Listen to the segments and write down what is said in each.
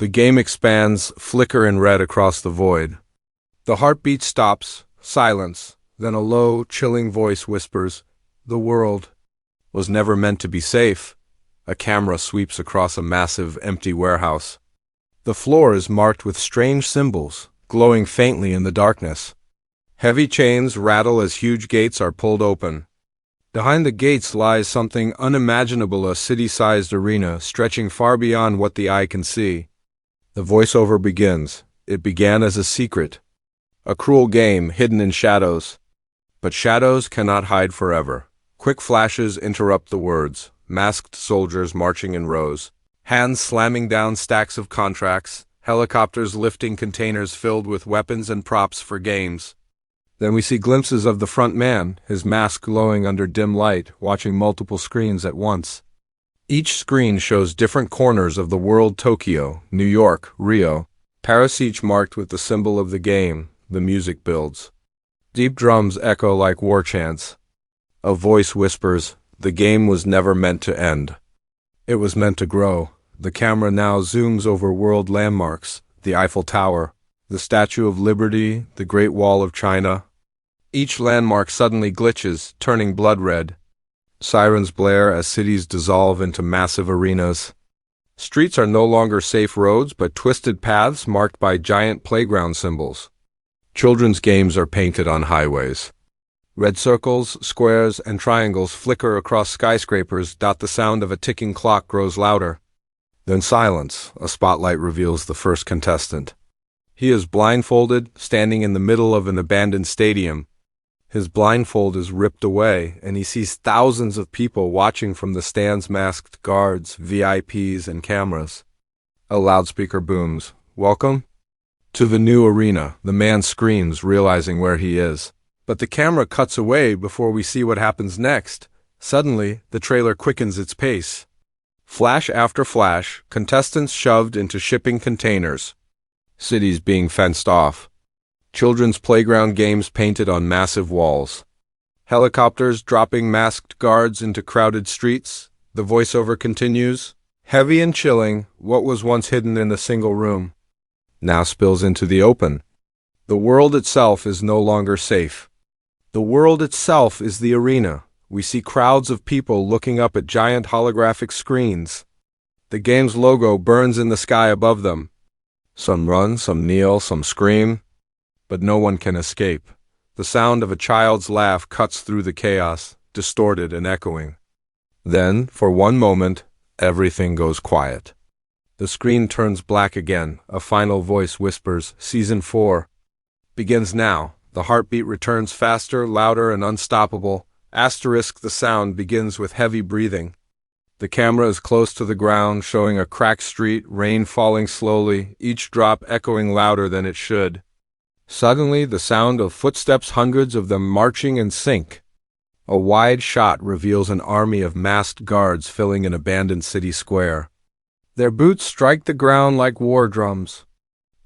The game expands, flicker in red across the void. The heartbeat stops, silence, then a low, chilling voice whispers, "The world was never meant to be safe." A camera sweeps across a massive, empty warehouse. The floor is marked with strange symbols, glowing faintly in the darkness. Heavy chains rattle as huge gates are pulled open. Behind the gates lies something unimaginable, a city-sized arena stretching far beyond what the eye can see. The voiceover begins. It began as a secret, a cruel game hidden in shadows. But shadows cannot hide forever. Quick flashes interrupt the words, masked soldiers marching in rows, hands slamming down stacks of contracts, helicopters lifting containers filled with weapons and props for games. Then we see glimpses of the front man, his mask glowing under dim light, watching multiple screens at once. Each screen shows different corners of the world: Tokyo, New York, Rio, Paris, each marked with the symbol of the game. The music builds. Deep drums echo like war chants. A voice whispers, "The game was never meant to end. It was meant to grow." The camera now zooms over world landmarks, the Eiffel Tower, the Statue of Liberty, the Great Wall of China. Each landmark suddenly glitches, turning blood red. Sirens blare as cities dissolve into massive arenas. Streets are no longer safe roads, but twisted paths marked by giant playground symbols. Children's games are painted on highways. Red circles, squares, and triangles flicker across skyscrapers. The sound of a ticking clock grows louder. Then silence. A spotlight reveals the first contestant. He is blindfolded, standing in the middle of an abandoned stadium. His blindfold is ripped away, and he sees thousands of people watching from the stands: masked guards, VIPs, and cameras. A loudspeaker booms, "Welcome to the new arena." The man screams, realizing where he is. But the camera cuts away before we see what happens next. Suddenly, the trailer quickens its pace. Flash after flash, contestants shoved into shipping containers. Cities being fenced off. Children's playground games painted on massive walls. Helicopters dropping masked guards into crowded streets. The voiceover continues. Heavy and chilling, what was once hidden in a single room now spills into the open. The world itself is no longer safe. The world itself is the arena. We see crowds of people looking up at giant holographic screens. The game's logo burns in the sky above them. Some run, some kneel, some scream. But no one can escape. The sound of a child's laugh cuts through the chaos, distorted and echoing. Then, for one moment, everything goes quiet. The screen turns black again. A final voice whispers, "Season 4 begins now." The heartbeat returns faster, louder, and unstoppable. The sound begins with heavy breathing. The camera is close to the ground, showing a cracked street, rain falling slowly, each drop echoing louder than it should. Suddenly, the sound of footsteps, hundreds of them marching in sync. A wide shot reveals an army of masked guards filling an abandoned city square. Their boots strike the ground like war drums.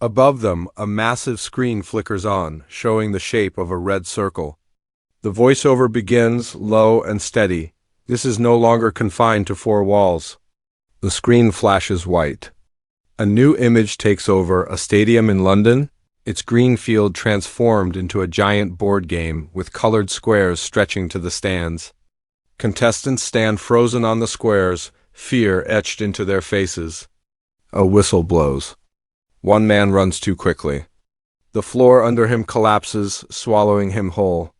Above them, a massive screen flickers on, showing the shape of a red circle. The voiceover begins, low and steady. This is no longer confined to four walls. The screen flashes white. A new image takes over: a stadium in London, its green field transformed into a giant board game with colored squares stretching to the stands. Contestants stand frozen on the squares, fear etched into their faces. A whistle blows. One man runs too quickly. The floor under him collapses, swallowing him whole.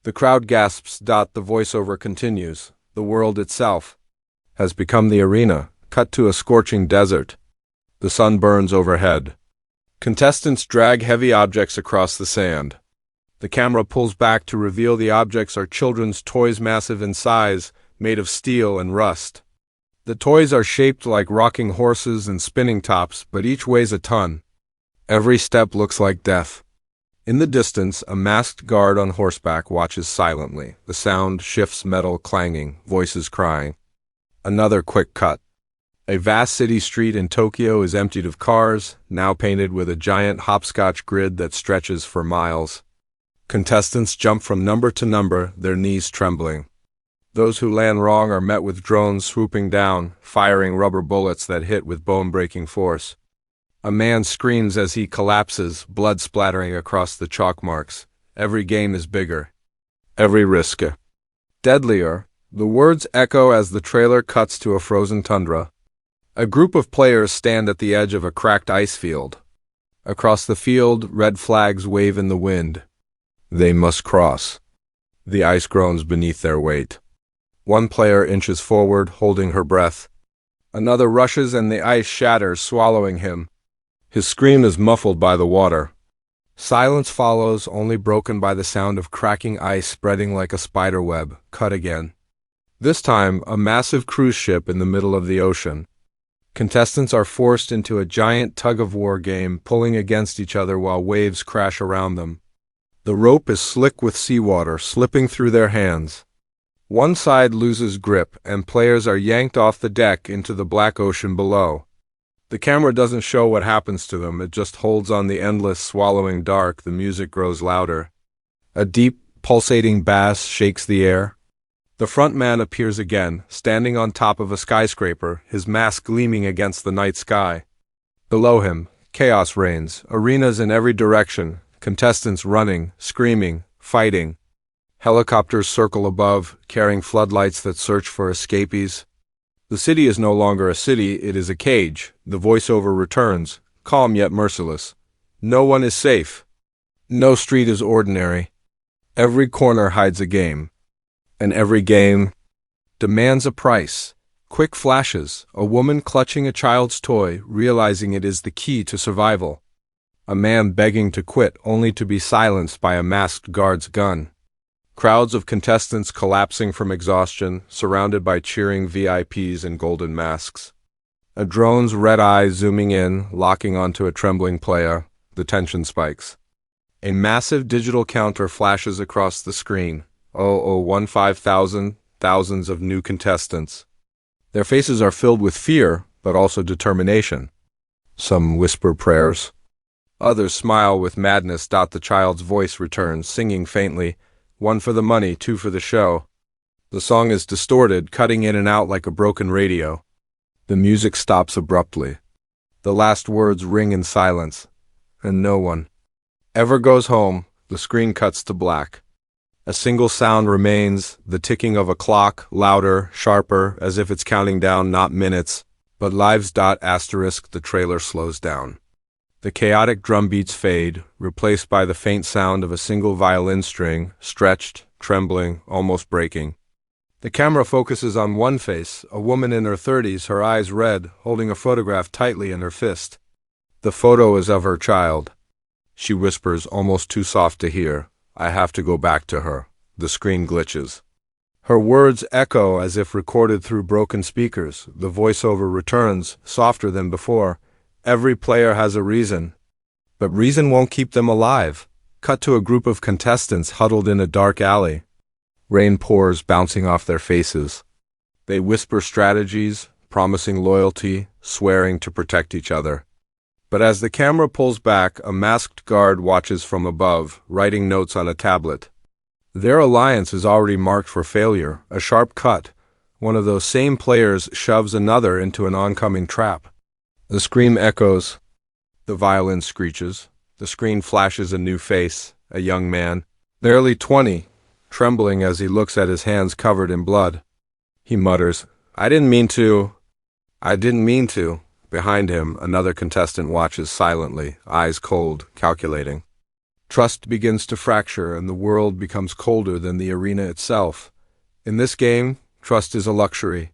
The crowd gasps. The voiceover continues. The world itself has become the arena. Cut to a scorching desert. The sun burns overhead. Contestants drag heavy objects across the sand. The camera pulls back to reveal the objects are children's toys, massive in size, made of steel and rust. The toys are shaped like rocking horses and spinning tops, but each weighs a ton. Every step looks like death. In the distance, a masked guard on horseback watches silently. The sound shifts, metal clanging, voices crying. Another quick cut. A vast city street in Tokyo is emptied of cars, now painted with a giant hopscotch grid that stretches for miles. Contestants jump from number to number, their knees trembling. Those who land wrong are met with drones swooping down, firing rubber bullets that hit with bone-breaking force. A man screams as he collapses, blood splattering across the chalk marks. Every game is bigger. Every risk. Deadlier. The words echo as the trailer cuts to a frozen tundra. A group of players stand at the edge of a cracked ice field. Across the field, red flags wave in the wind. They must cross. The ice groans beneath their weight. One player inches forward, holding her breath. Another rushes and the ice shatters, swallowing him. His scream is muffled by the water. Silence follows, only broken by the sound of cracking ice spreading like a spider web. Cut again. This time, a massive cruise ship in the middle of the ocean. Contestants are forced into a giant tug-of-war game, pulling against each other while waves crash around them. The rope is slick with seawater, slipping through their hands. One side loses grip, and players are yanked off the deck into the black ocean below. The camera doesn't show what happens to them, it just holds on the endless, swallowing dark. The music grows louder. A deep, pulsating bass shakes the air. The front man appears again, standing on top of a skyscraper, his mask gleaming against the night sky. Below him, chaos reigns, arenas in every direction, contestants running, screaming, fighting. Helicopters circle above, carrying floodlights that search for escapees. The city is no longer a city, it is a cage. The voiceover returns, calm yet merciless. No one is safe. No street is ordinary. Every corner hides a game. And every game demands a price. Quick flashes, a woman clutching a child's toy, realizing it is the key to survival. A man begging to quit, only to be silenced by a masked guard's gun. Crowds of contestants collapsing from exhaustion, surrounded by cheering VIPs in golden masks. A drone's red eyes zooming in, locking onto a trembling player. The tension spikes. A massive digital counter flashes across the screen. 15,000, thousands of new contestants. Their faces are filled with fear, but also determination. Some whisper prayers. Others smile with madness. The child's voice returns, singing faintly. 1 for the money, 2 for the show. The song is distorted, cutting in and out like a broken radio. The music stops abruptly. The last words ring in silence, and no one ever goes home. The screen cuts to black. A single sound remains, the ticking of a clock, louder, sharper, as if it's counting down not minutes, but lives. The trailer slows down. The chaotic drum beats fade, replaced by the faint sound of a single violin string, stretched, trembling, almost breaking. The camera focuses on one face, a woman in her 30s, her eyes red, holding a photograph tightly in her fist. The photo is of her child. She whispers, almost too soft to hear, "I have to go back to her." The screen glitches. Her words echo as if recorded through broken speakers. The voiceover returns, softer than before. Every player has a reason. But reason won't keep them alive. Cut to a group of contestants huddled in a dark alley. Rain pours, bouncing off their faces. They whisper strategies, promising loyalty, swearing to protect each other. But as the camera pulls back, a masked guard watches from above, writing notes on a tablet. Their alliance is already marked for failure. A sharp cut. One of those same players shoves another into an oncoming trap. The scream echoes. The violin screeches. The screen flashes a new face, a young man, barely 20, trembling as he looks at his hands covered in blood. He mutters, I didn't mean to. Behind him, another contestant watches silently, eyes cold, calculating. Trust begins to fracture, and the world becomes colder than the arena itself. In this game, trust is a luxury.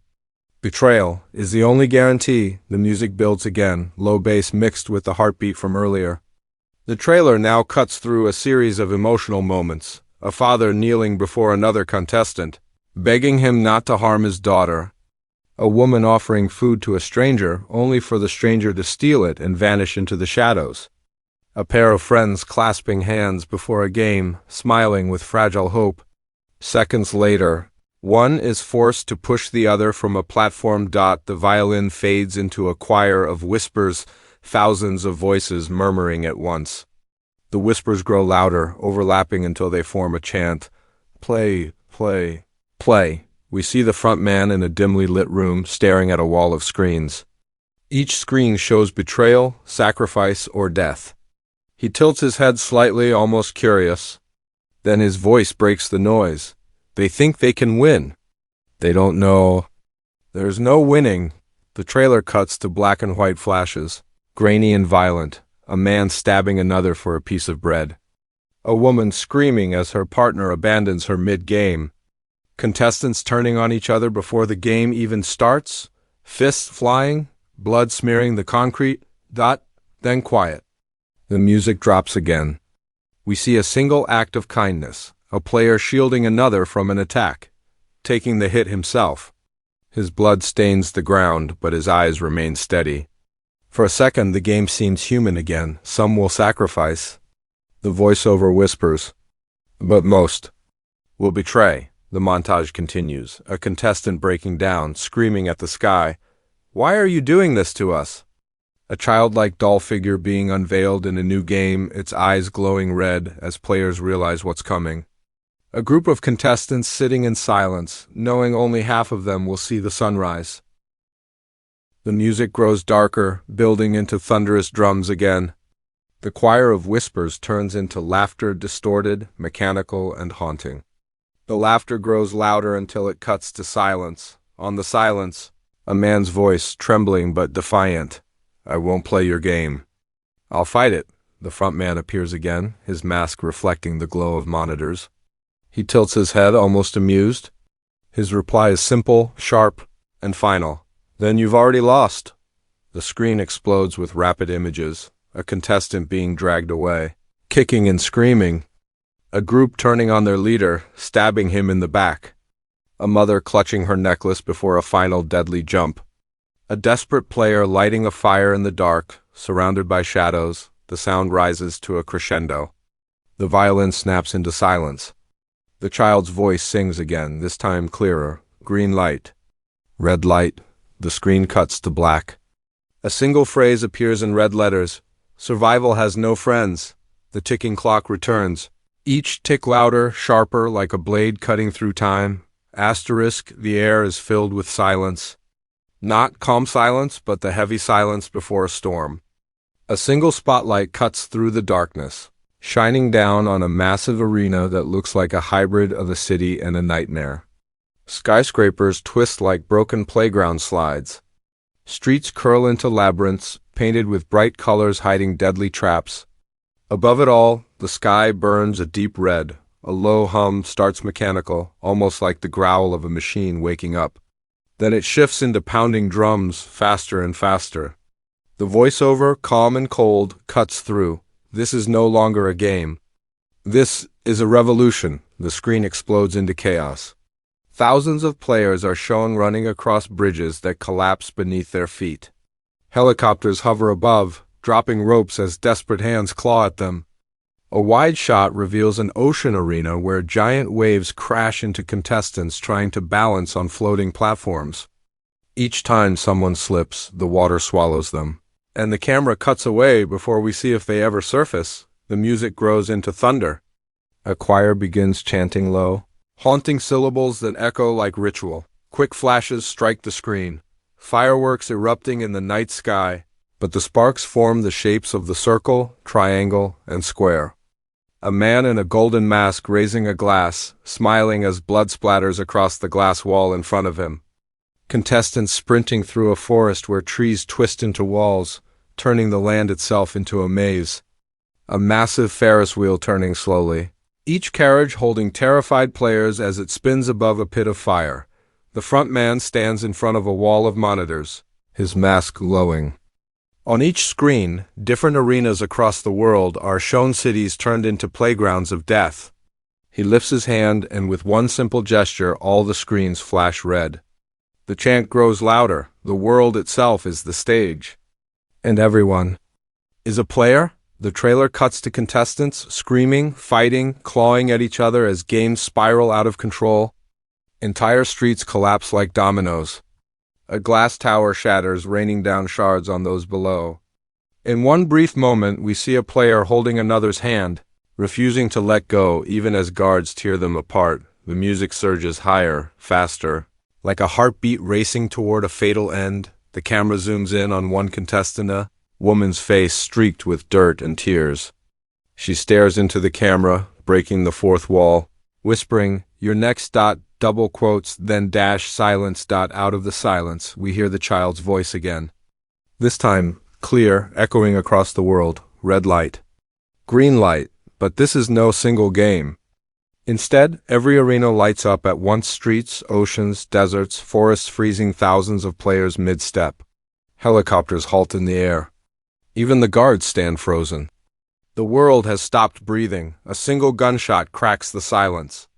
Betrayal is the only guarantee. The music builds again, low bass mixed with the heartbeat from earlier. The trailer now cuts through a series of emotional moments. A father kneeling before another contestant, begging him not to harm his daughter. A woman offering food to a stranger, only for the stranger to steal it and vanish into the shadows. A pair of friends clasping hands before a game, smiling with fragile hope. Seconds later, one is forced to push the other from a platform. The violin fades into a choir of whispers, thousands of voices murmuring at once. The whispers grow louder, overlapping until they form a chant. Play, play, play. We see the front man in a dimly lit room, staring at a wall of screens. Each screen shows betrayal, sacrifice, or death. He tilts his head slightly, almost curious. Then his voice breaks the noise. They think they can win. They don't know. There's no winning. The trailer cuts to black and white flashes, grainy and violent, a man stabbing another for a piece of bread. A woman screaming as her partner abandons her mid-game. Contestants turning on each other before the game even starts, fists flying, blood smearing the concrete, then quiet. The music drops again. We see a single act of kindness, a player shielding another from an attack, taking the hit himself. His blood stains the ground, but his eyes remain steady. For a second, the game seems human again. Some will sacrifice. The voiceover whispers, but most will betray. The montage continues, a contestant breaking down, screaming at the sky. Why are you doing this to us? A childlike doll figure being unveiled in a new game, its eyes glowing red as players realize what's coming. A group of contestants sitting in silence, knowing only half of them will see the sunrise. The music grows darker, building into thunderous drums again. The choir of whispers turns into laughter, distorted, mechanical, and haunting. The laughter grows louder until it cuts to silence. On the silence, a man's voice, trembling but defiant. I won't play your game. I'll fight it. The front man appears again, his mask reflecting the glow of monitors. He tilts his head, almost amused. His reply is simple, sharp, and final. Then you've already lost. The screen explodes with rapid images, a contestant being dragged away, kicking and screaming. A group turning on their leader, stabbing him in the back. A mother clutching her necklace before a final deadly jump. A desperate player lighting a fire in the dark, surrounded by shadows. The sound rises to a crescendo. The violin snaps into silence. The child's voice sings again, this time clearer. Green light. Red light. The screen cuts to black. A single phrase appears in red letters. Survival has no friends. The ticking clock returns. Each tick louder, sharper, like a blade cutting through time. Asterisk, the air is filled with silence. Not calm silence, but the heavy silence before a storm. A single spotlight cuts through the darkness, shining down on a massive arena that looks like a hybrid of a city and a nightmare. Skyscrapers twist like broken playground slides. Streets curl into labyrinths, painted with bright colors hiding deadly traps. Above it all, the sky burns a deep red. A low hum starts mechanical, almost like the growl of a machine waking up. Then it shifts into pounding drums, faster and faster. The voiceover, calm and cold, cuts through. This is no longer a game. This is a revolution. The screen explodes into chaos. Thousands of players are shown running across bridges that collapse beneath their feet. Helicopters hover above, dropping ropes as desperate hands claw at them. A wide shot reveals an ocean arena where giant waves crash into contestants trying to balance on floating platforms. Each time someone slips, the water swallows them. And the camera cuts away before we see if they ever surface. The music grows into thunder. A choir begins chanting low, haunting syllables that echo like ritual. Quick flashes strike the screen, fireworks erupting in the night sky, but the sparks form the shapes of the circle, triangle, and square. A man in a golden mask raising a glass, smiling as blood splatters across the glass wall in front of him. Contestants sprinting through a forest where trees twist into walls, turning the land itself into a maze. A massive Ferris wheel turning slowly, each carriage holding terrified players as it spins above a pit of fire. The front man stands in front of a wall of monitors, his mask glowing. On each screen, different arenas across the world are shown, cities turned into playgrounds of death. He lifts his hand, and with one simple gesture, all the screens flash red. The chant grows louder. The world itself is the stage. And everyone is a player. The trailer cuts to contestants, screaming, fighting, clawing at each other as games spiral out of control. Entire streets collapse like dominoes. A glass tower shatters, raining down shards on those below. In one brief moment, we see a player holding another's hand, refusing to let go even as guards tear them apart. The music surges higher, faster, like a heartbeat racing toward a fatal end. The camera zooms in on one contestant, a woman's face streaked with dirt and tears. She stares into the camera, breaking the fourth wall, whispering, "Your next dot, double quotes, then dash silence dot." Out of the silence, we hear the child's voice again. This time, clear, echoing across the world. Red light. Green light, but this is no single game. Instead, every arena lights up at once, streets, oceans, deserts, forests freezing thousands of players mid-step. Helicopters halt in the air. Even the guards stand frozen. The world has stopped breathing. A single gunshot cracks the silence.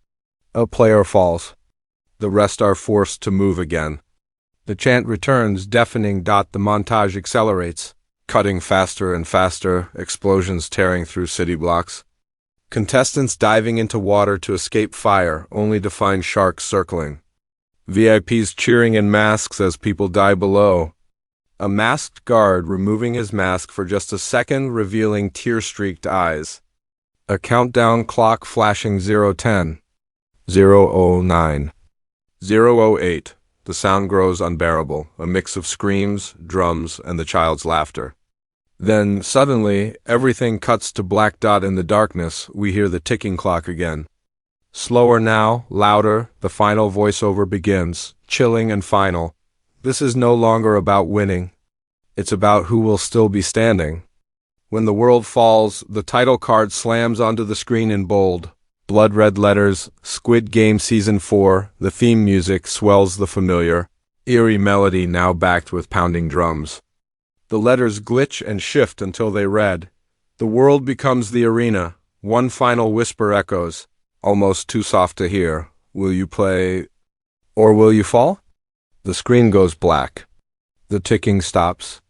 A player falls. The rest are forced to move again. The chant returns, deafening. The montage accelerates, cutting faster and faster, explosions tearing through city blocks. Contestants diving into water to escape fire, only to find sharks circling. VIPs cheering in masks as people die below. A masked guard removing his mask for just a second, revealing tear-streaked eyes. A countdown clock flashing 0:10, 0:09, 0:08. The sound grows unbearable, a mix of screams, drums, and the child's laughter. Then, suddenly, everything cuts to black. In the darkness, we hear the ticking clock again. Slower now, louder, the final voiceover begins, chilling and final. This is no longer about winning. It's about who will still be standing. When the world falls, the title card slams onto the screen in bold. Blood-red letters, Squid Game Season 4, the theme music swells the familiar, eerie melody now backed with pounding drums. The letters glitch and shift until they read. The world becomes the arena. One final whisper echoes, almost too soft to hear. Will you play, or will you fall? The screen goes black. The ticking stops.